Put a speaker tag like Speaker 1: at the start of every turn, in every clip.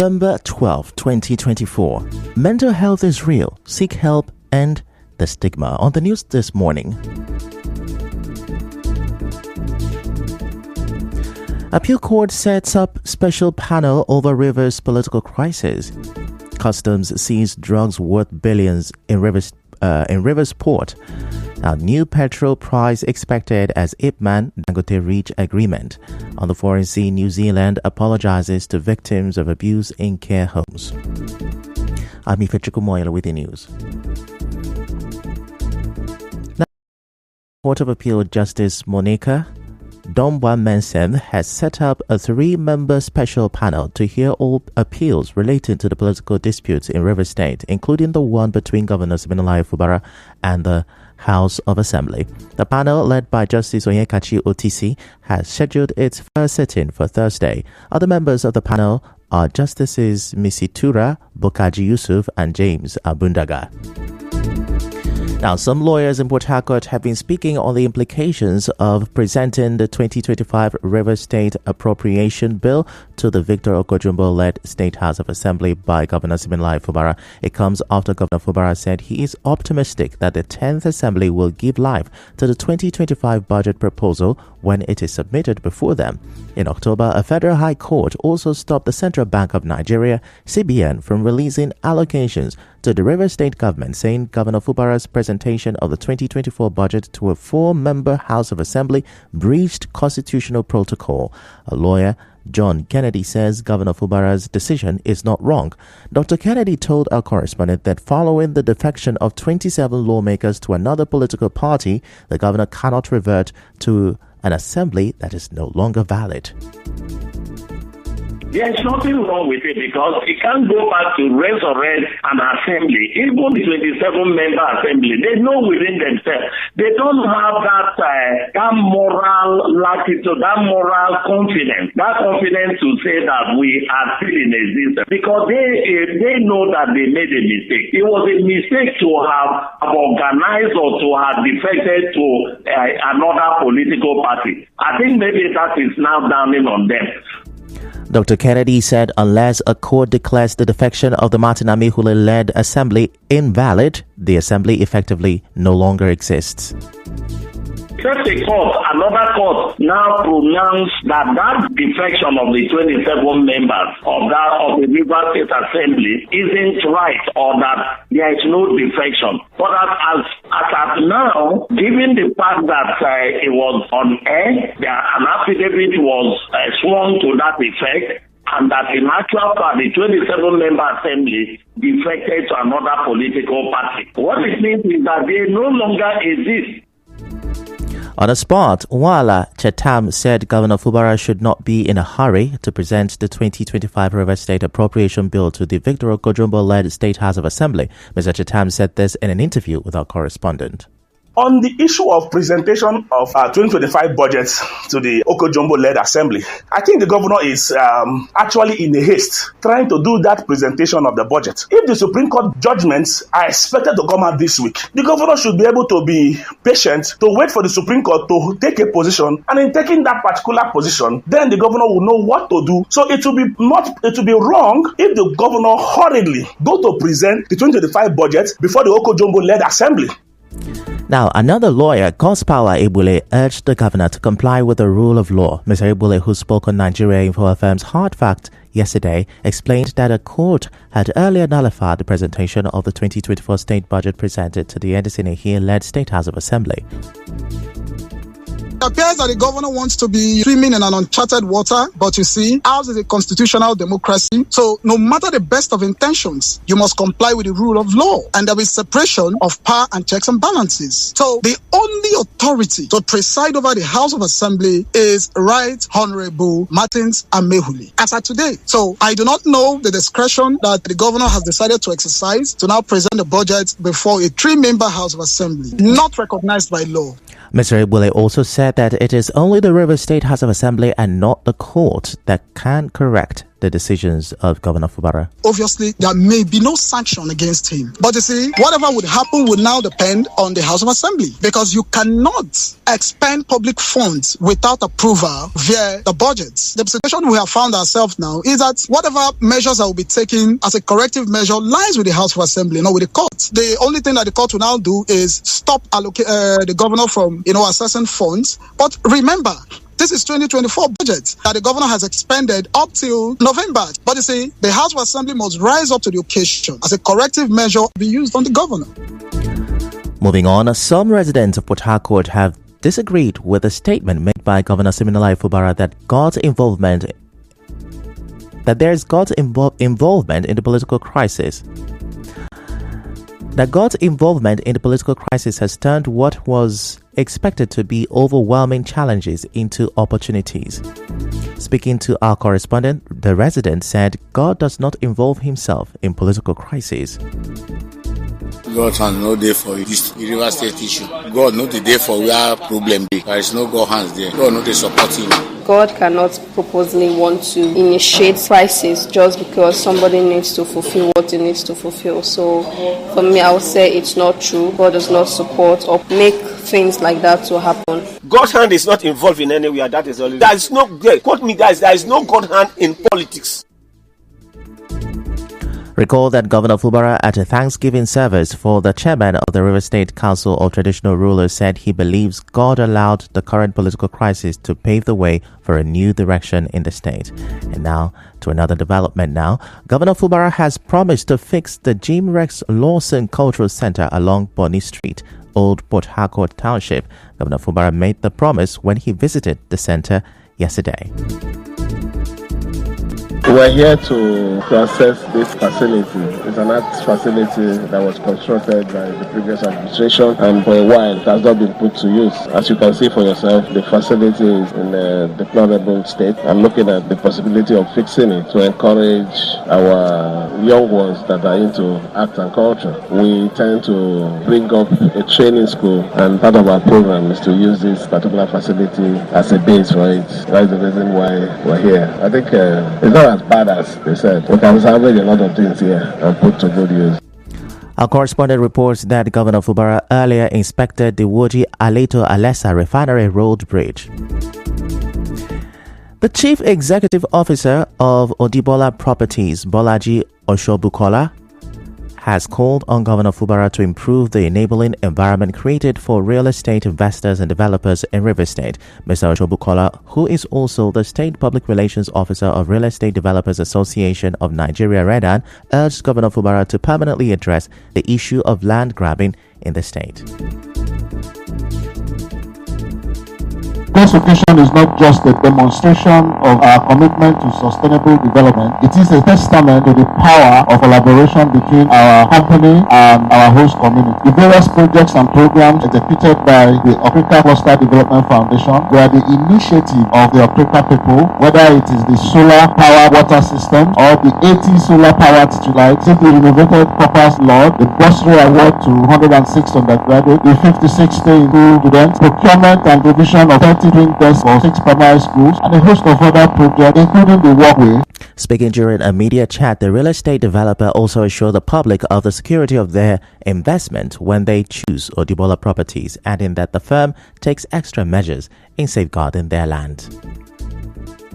Speaker 1: November 12, 2024. Mental health is real. Seek help and the stigma. On the news this morning. Appeal Court sets up special panel over Rivers political crisis. Customs sees drugs worth billions in Rivers port. Now, new petrol price expected as Ipman Dangote reach agreement. On the foreign scene, New Zealand apologizes to victims of abuse in care homes. I'm Ifechuku Moyela with the news. Now, Court of Appeal Justice Monica Domwa-Mensem has set up a 3-member special panel to hear all appeals relating to the political disputes in Rivers State, including the one between Governor Siminalayi Fubara and the House of Assembly. The panel, led by Justice Onyekachi OTC, has scheduled its first sitting for Thursday. Other members of the panel are Justices Misitura Bokaji Yusuf and James Abundaga. Now, some lawyers in Port Harcourt have been speaking on the implications of presenting the 2025 Rivers State Appropriation Bill to the Victor Okojumbo-led State House of Assembly by Governor Siminalayi Fubara. It comes after Governor Fubara said he is optimistic that the 10th Assembly will give life to the 2025 budget proposal when it is submitted before them. In October, a federal high court also stopped the Central Bank of Nigeria, CBN, from releasing allocations to the Rivers State government, saying Governor Fubara's presentation of the 2024 budget to a 4-member House of Assembly breached constitutional protocol. A lawyer, John Kennedy, says Governor Fubara's decision is not wrong. Dr. Kennedy told our correspondent that following the defection of 27 lawmakers to another political party, the governor cannot revert to an assembly that is no longer valid.
Speaker 2: There's nothing wrong with it because it can't go back to resurrect an assembly. Even the 27-member assembly, they know within themselves. They don't have that moral latitude, that moral confidence, to say that we are still in existence because they know that they made a mistake. It was a mistake to have organized or to have defected to another political party. I think maybe that is now dawning on them.
Speaker 1: Dr. Kennedy said unless a court declares the defection of the Martin Amihule-led assembly invalid, the assembly effectively no longer exists.
Speaker 2: Just another court now pronounced that defection of the 27 members of the Rivers State Assembly isn't right, or that there is no defection. But as of now, given the fact that it was on air, an affidavit was sworn to that effect, and that in actual fact the 27-member assembly defected to another political party. What it means is that they no longer exist.
Speaker 1: On the spot, Wala Chetam said Governor Fubara should not be in a hurry to present the 2025 Rivers State Appropriation Bill to the Victor Okojumbo-led State House of Assembly. Mr. Chetam said this in an interview with our correspondent.
Speaker 3: On the issue of presentation of 2025 budgets to the Okojumbo-led assembly, I think the governor is actually in a haste trying to do that presentation of the budget. If the Supreme Court judgments are expected to come out this week, the governor should be able to be patient to wait for the Supreme Court to take a position, and in taking that particular position, then the governor will know what to do. So it will be wrong if the governor hurriedly go to present the 2025 budget before the Okojumbo-led assembly.
Speaker 1: Now, another lawyer, Godspower Ebule, urged the governor to comply with the rule of law. Mr. Ebule, who spoke on Nigeria Info FM's Hard Fact yesterday, explained that a court had earlier nullified the presentation of the 2024 state budget presented to the NDC-led State House of Assembly.
Speaker 4: It appears that the governor wants to be swimming in an uncharted water, but you see, ours is a constitutional democracy. So no matter the best of intentions, you must comply with the rule of law, and there is separation of power and checks and balances. So the only authority to preside over the House of Assembly is Right Honorable Martins Amehule as of today. So I do not know the discretion that the governor has decided to exercise to now present the budget before a 3-member House of Assembly, not recognized by law.
Speaker 1: Mr. Ebule also said that it is only the Rivers State House of Assembly and not the court that can correct the the decisions of Governor Fubara?
Speaker 4: Obviously, there may be no sanction against him. But you see, whatever would happen would now depend on the House of Assembly, because you cannot expend public funds without approval via the budgets. The situation we have found ourselves now is that whatever measures that will be taken as a corrective measure lies with the House of Assembly, not with the court. The only thing that the court will now do is stop the governor from, assessing funds. But remember, this is 2024 budget that the governor has expended up till November. But you see, the House of Assembly must rise up to the occasion as a corrective measure to be used on the governor.
Speaker 1: Moving on, some residents of Port Harcourt have disagreed with a statement made by Governor Siminalayi Fubara that there is God's involvement in the political crisis. That God's involvement in the political crisis has turned what was expected to be overwhelming challenges into opportunities. Speaking to our correspondent, the resident said God does not involve himself in political crises.
Speaker 5: God has no day for this River State issue. God no the day for where problem be. There is no God hands there. God no they support him.
Speaker 6: God cannot purposely want to initiate crisis just because somebody needs to fulfill what he needs to fulfill. So for me, I would say it's not true. God does not support or make things like that to happen.
Speaker 7: God's hand is not involved in anywhere. That is all. There is no, quote me guys, there is no God hand in politics.
Speaker 1: Recall that Governor Fubara at a Thanksgiving service for the chairman of the River State Council of Traditional Rulers said he believes God allowed the current political crisis to pave the way for a new direction in the state. And now to another development now. Governor Fubara has promised to fix the Jim Rex Lawson Cultural Center along Bonny Street, Old Port Harcourt Township. Governor Fubara made the promise when he visited the center yesterday.
Speaker 8: We're here to assess this facility. It's an arts facility that was constructed by the previous administration, and for a while it has not been put to use. As you can see for yourself, the facility is in a deplorable state. I'm looking at the possibility of fixing it to encourage our young ones that are into art and culture. We tend to bring up a training school, and part of our program is to use this particular facility as a base for it. That's the reason why we're here. I think it's not as bad as they said. We can salvage a lot of things here and put to good use.
Speaker 1: Our correspondent reports that Governor Fubara earlier inspected the Woji Aleto Alessa Refinery Road Bridge. The Chief Executive Officer of Odibola Properties, Bolaji Oshobukola, has called on Governor Fubara to improve the enabling environment created for real estate investors and developers in River State. Mr. Oshobukola, who is also the State Public Relations Officer of Real Estate Developers Association of Nigeria, REDAN, urged Governor Fubara to permanently address the issue of land grabbing in the state.
Speaker 9: This occasion is not just a demonstration of our commitment to sustainable development. It is a testament to the power of collaboration between our company and our host community. The various projects and programs executed by the Africa Cluster Development Foundation were the initiative of the Africa people, whether it is the solar power water system or the 80 solar power titulites, the renovated Corpus Lord, the bursary award to 106 undergraduates, the 56 stay school students, procurement and provision of 30 tests for 6 primary schools, and a host of other projects, including the walkway.
Speaker 1: Speaking during a media chat, the real estate developer also assured the public of the security of their investment when they choose Odibola Properties, adding that the firm takes extra measures in safeguarding their land.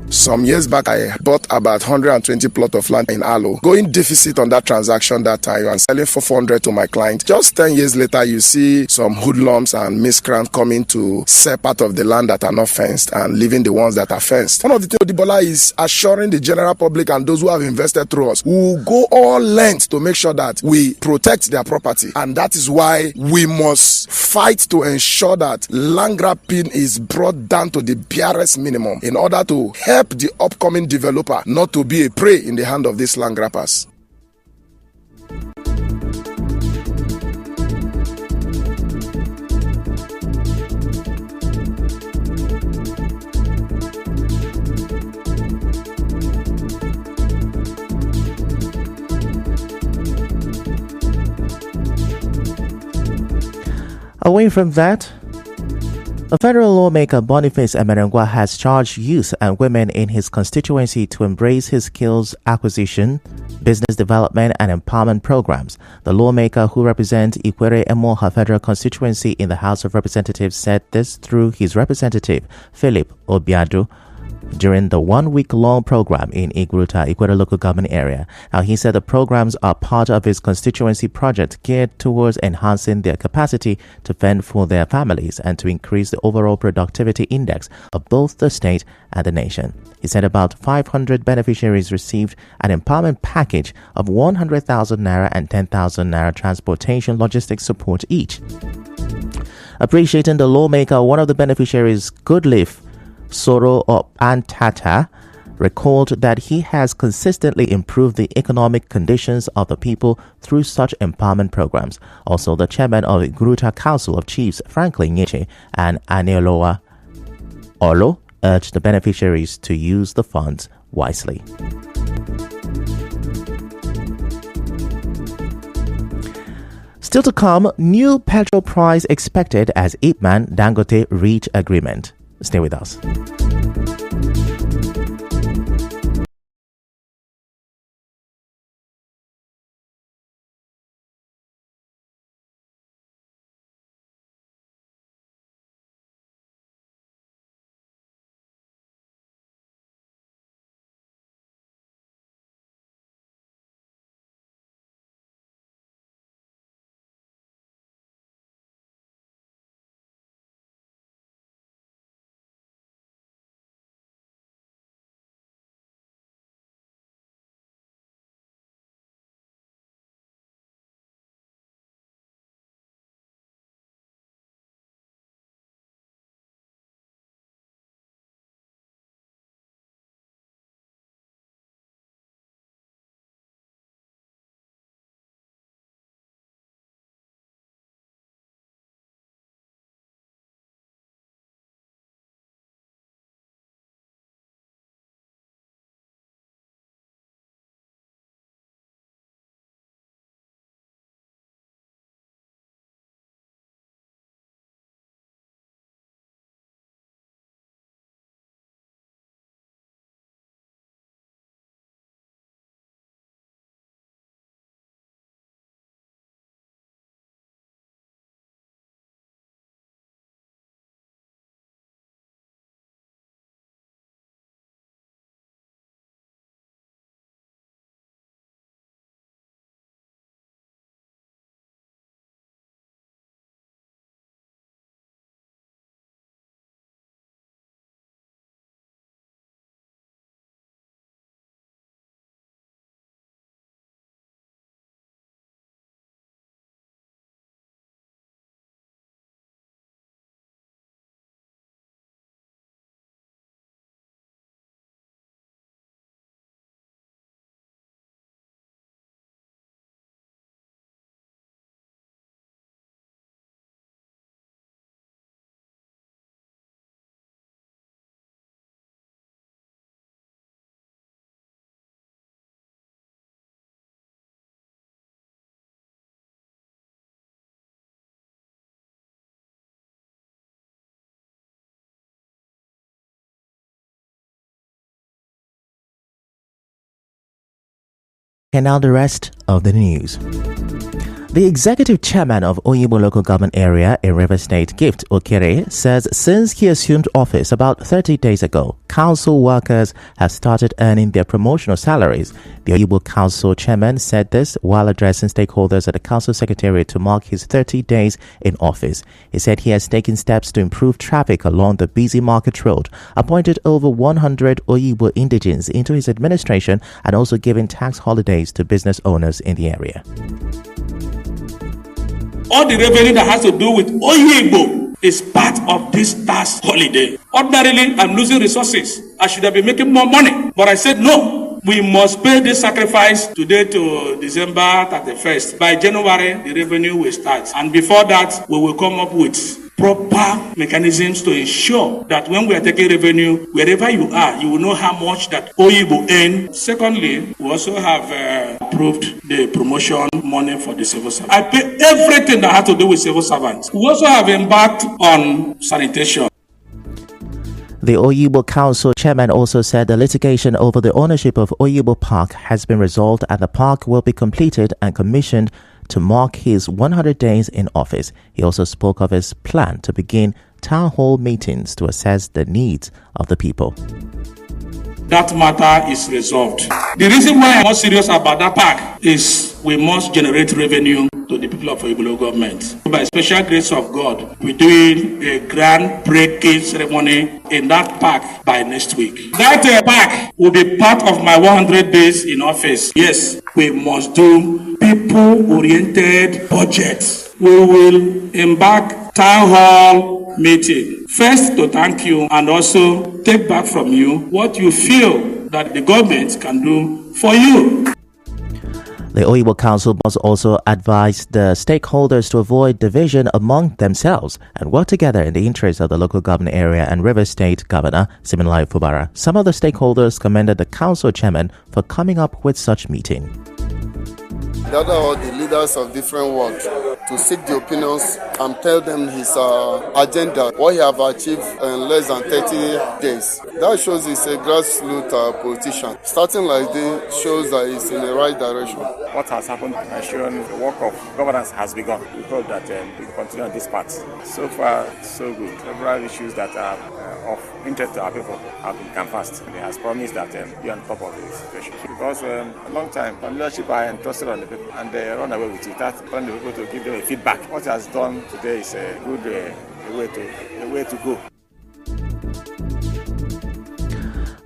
Speaker 10: Some years back, I bought about 120 plot of land in Alo, going deficit on that transaction that time and selling for 400 to my client. Just 10 years later, you see some hoodlums and miscreants coming to sell part of the land that are not fenced and leaving the ones that are fenced. One of the things Odibola is assuring the general public and those who have invested through us, we will go all lengths to make sure that we protect their property. And that is why we must fight to ensure that land grabbing is brought down to the barest minimum in order to help the upcoming developer not to be a prey in the hand of these land grabbers.
Speaker 1: Away from that, A federal lawmaker, Boniface Emerengwa, has charged youth and women in his constituency to embrace his skills acquisition, business development, and empowerment programs. The lawmaker, who represents Ikwere Emoha Federal Constituency in the House of Representatives, said this through his representative, Philip Obiado, during the one-week-long program in Igruta, Ikwere local government area. Now, he said the programs are part of his constituency project geared towards enhancing their capacity to fend for their families and to increase the overall productivity index of both the state and the nation. He said about 500 beneficiaries received an empowerment package of 100,000 naira and 10,000 naira transportation logistics support each. Appreciating the lawmaker, one of the beneficiaries, Goodleaf Soro Antata, recalled that he has consistently improved the economic conditions of the people through such empowerment programs. Also, the chairman of Igruta Council of Chiefs, Franklin Nyeche, and Aneoloa Olo, urged the beneficiaries to use the funds wisely. Still to come, new petrol price expected as Ipman Dangote reach agreement. Stay with us. And now the rest of the news. The executive chairman of Oyibo local government area in Rivers State, Gift Okere, says since he assumed office about 30 days ago, council workers have started earning their promotional salaries. The Oyibo council chairman said this while addressing stakeholders at the council secretariat to mark his 30 days in office. He said he has taken steps to improve traffic along the busy market road, appointed over 100 Oyibo indigenes into his administration, and also given tax holidays to business owners in the area.
Speaker 11: All the revenue that has to do with Oyibo is part of this tax holiday. Ordinarily, I'm losing resources. I should have been making more money. But I said, no, we must pay this sacrifice today to December 31st. By January, the revenue will start. And before that, we will come up with proper mechanisms to ensure that when we are taking revenue, wherever you are, you will know how much that Oyibo earn. Secondly, we also have approved the promotion money for the civil servants. I pay everything that has to do with civil servants. We also have embarked on sanitation.
Speaker 1: The Oyibo Council chairman also said the litigation over the ownership of Oyibo Park has been resolved and the park will be completed and commissioned to mark his 100 days in office. He also spoke of his plan to begin town hall meetings to assess the needs of the people.
Speaker 11: That matter is resolved. The reason why I'm more serious about that park is we must generate revenue to the people of Oyibo government. By special grace of God, we're doing a groundbreaking ceremony in that park by next week. That park will be part of my 100 days in office. Yes, we must do people-oriented budgets. We will embark town hall meeting. First, to thank you and also take back from you what you feel that the government can do for you.
Speaker 1: The Oyibo Council must also advise the stakeholders to avoid division among themselves and work together in the interest of the local government area and Rivers State Governor Siminalayi Fubara. Some of the stakeholders commended the council chairman for coming up with such meeting.
Speaker 12: Gather all the leaders of different worlds to seek the opinions and tell them his agenda, what he have achieved in less than 30 days. That shows he's a grassroots politician. Starting like this shows that he's in the right direction.
Speaker 13: What has happened has shown the work of governance has begun. We hope that we continue on this path. So far, so good. Several issues that are of interest to our people have been canvassed. He has promised that you're on top of the situation. Because a long time, leadership are entrusted on the people and they run away with it. That's on the people to give them a feedback. What he has done today is a good way to go.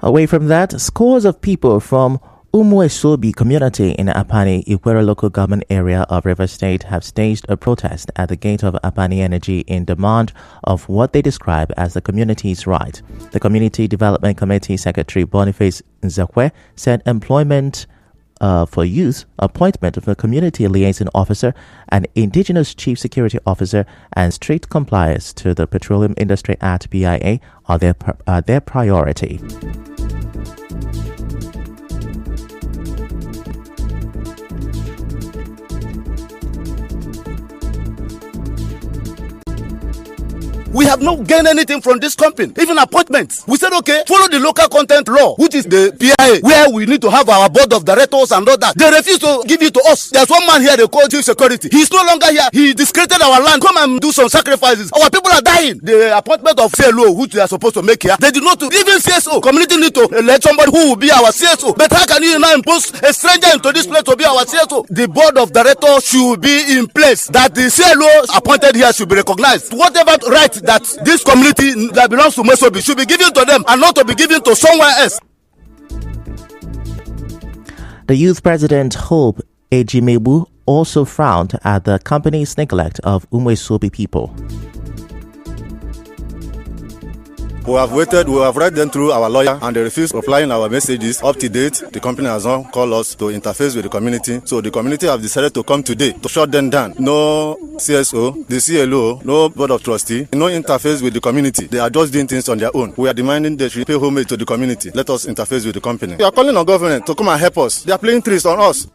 Speaker 1: Away from that, scores of people from Umuesobi community in Apani, Ikwere local government area of Rivers State have staged a protest at the gate of Apani Energy in demand of what they describe as the community's right. The Community Development Committee Secretary Boniface Nzekwe said employment for youth, appointment of a community liaison officer, an indigenous chief security officer, and strict compliance to the Petroleum Industry Act (PIA) are their priority.
Speaker 14: We have not gained anything from this company, even appointments. We said, okay, follow the local content law, which is the PIA, where we need to have our board of directors and all that. They refuse to give it to us. There's one man here they call chief security. He's no longer here. He discredited our land. Come and do some sacrifices. Our people are dying. The appointment of CLO, which they are supposed to make here, they did not do. Even CSO, community need to elect somebody who will be our CSO. But how can you now impose a stranger into this place to be our CSO? The board of directors should be in place. That the CLO appointed here should be recognized. Whatever right that this community that belongs to Mesobi should be given to them and not to be given to somewhere else.
Speaker 1: The youth president, Hope Ejimebu, also frowned at the company's neglect of Umuesobi people.
Speaker 15: We have waited, we have read them through our lawyer and they refuse replying our messages up to date. The company has not called us to interface with the community. So the community have decided to come today to shut them down. No CSO, the CLO, no board of trustee, no interface with the community. They are just doing things on their own. We are demanding they should pay homage to the community. Let us interface with the company. We are calling on government to come and help us. They are playing tricks on us.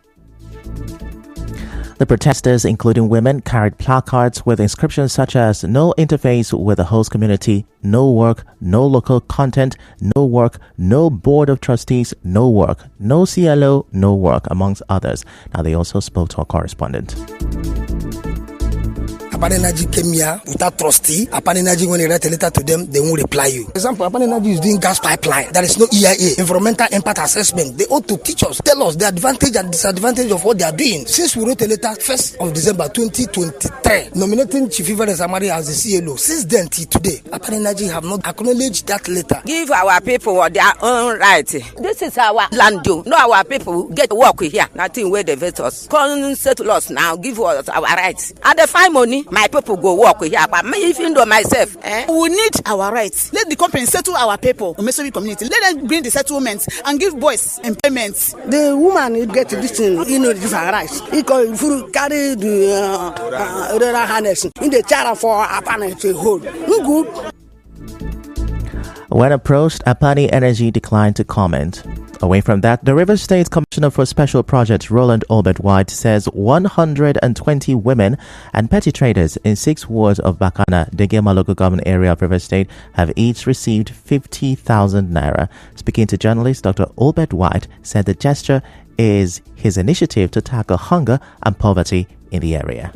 Speaker 1: The protesters, including women, carried placards with inscriptions such as "No interface with the host community," "No work," "No local content," "No work," "No board of trustees," "No work," "No CLO," "No work," amongst others. Now, they also spoke to our correspondent.
Speaker 16: Apani Energy came here without trustee. Apani Energy, when you write a letter to them, they won't reply you. For example, Apani Energy is doing gas pipeline. There is no EIA, environmental impact assessment. They ought to teach us, tell us the advantage and disadvantage of what they are doing. Since we wrote a letter 1st of December 2023, nominating Chief Ivere Samari as the CLO, since then till today, Apani Energy have not acknowledged that letter.
Speaker 17: Give our people their own right. This is our land, though. No, our people get work here. Nothing where they vet us. Come settle us now. Give us our rights. And they find money. My people go work here, but me, even though myself,
Speaker 18: we need our rights. Let the company settle our people, the Mesobi community. Let them bring the settlements and give boys employment.
Speaker 19: The woman get this thing, this rights. He can carry the harness in the chair for Apani to hold. Good.
Speaker 1: When approached, Apani Energy declined to comment. Away from that, the Rivers State Commissioner for Special Projects, Roland Albert-White, says 120 women and petty traders in 6 wards of Bakana, Degema local government area of Rivers State, have each received 50,000 naira. Speaking to journalists, Dr. Albert-White said the gesture is his initiative to tackle hunger and poverty in the area.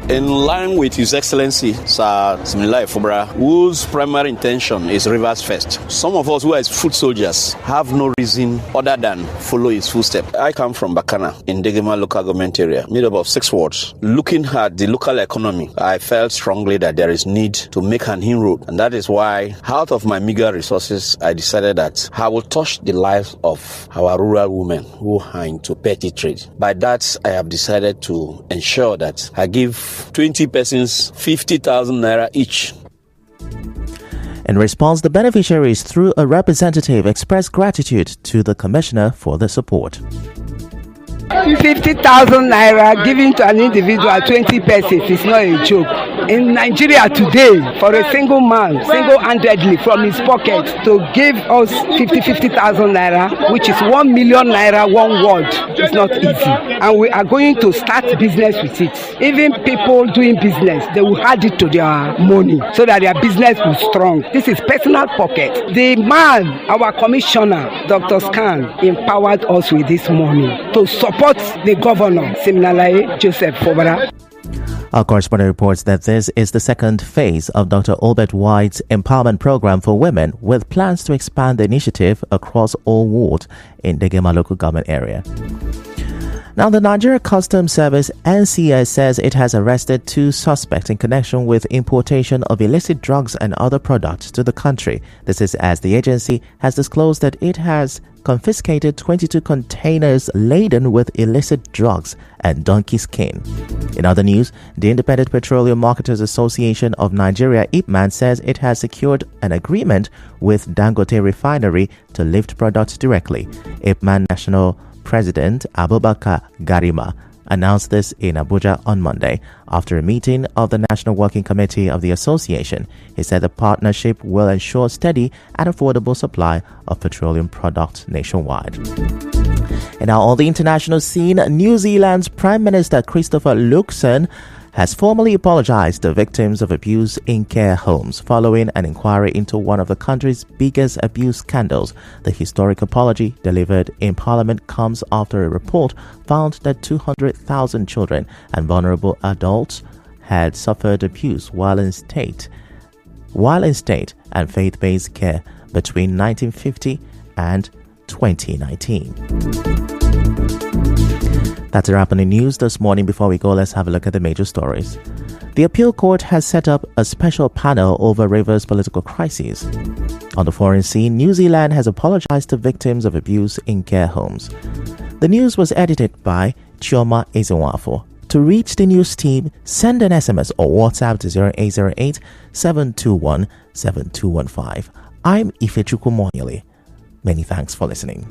Speaker 20: In line with His Excellency Sir Similai Fubara, whose primary intention is Rivers First, some of us who are foot soldiers have no reason other than follow his footsteps. I come from Bakana in Degema local government area, made up of 6 wards. Looking at the local economy, I felt strongly that there is need to make an inroad, and that is why, out of my meager resources, I decided that I will touch the lives of our rural women who are into petty trade. By that, I have decided to ensure that I give 20 persons 50,000 naira each.
Speaker 1: In response, the beneficiaries, through a representative, expressed gratitude to the commissioner for the support.
Speaker 21: 50,000 naira given to an individual, 20 persons, is not a joke. In Nigeria today, for a single man, single-handedly from his pocket, to give us 50,000 naira, which is 1 million naira, one word, is not easy. And we are going to start business with it. Even people doing business, they will add it to their money so that their business will strong. This is personal pocket. The man, our commissioner, Dr. Scan, empowered us with this money to support the governor, Siminalayi Joseph Fubara.
Speaker 1: Our correspondent reports that this is the second phase of Dr. Albert-White's empowerment program for women, with plans to expand the initiative across all wards in Degema local government area. Now, the Nigeria Customs Service, NCS, says it has arrested 2 suspects in connection with importation of illicit drugs and other products to the country. This is as the agency has disclosed that it has confiscated 22 containers laden with illicit drugs and donkey skin. In other news, the Independent Petroleum Marketers Association of Nigeria, IPMAN, says it has secured an agreement with Dangote Refinery to lift products directly. IPMAN National President Abubakar Garima announced this in Abuja on Monday after a meeting of the National Working Committee of the association. He said the partnership will ensure steady and affordable supply of petroleum products nationwide. And now on the international scene, New Zealand's Prime Minister Christopher Luxon has formally apologized to victims of abuse in care homes following an inquiry into one of the country's biggest abuse scandals. The historic apology, delivered in Parliament, comes after a report found that 200,000 children and vulnerable adults had suffered abuse while in state and faith-based care between 1950 and 2019. That's a wrap on the news this morning. Before we go, let's have a look at the major stories. The appeal court has set up a special panel over Rivers' political crises. On the foreign scene, New Zealand has apologized to victims of abuse in care homes. The news was edited by Chioma Ezenwafo. To reach the news team, send an SMS or WhatsApp to 0808 721 7215. I'm Ifechukwu Monyele. Many thanks for listening.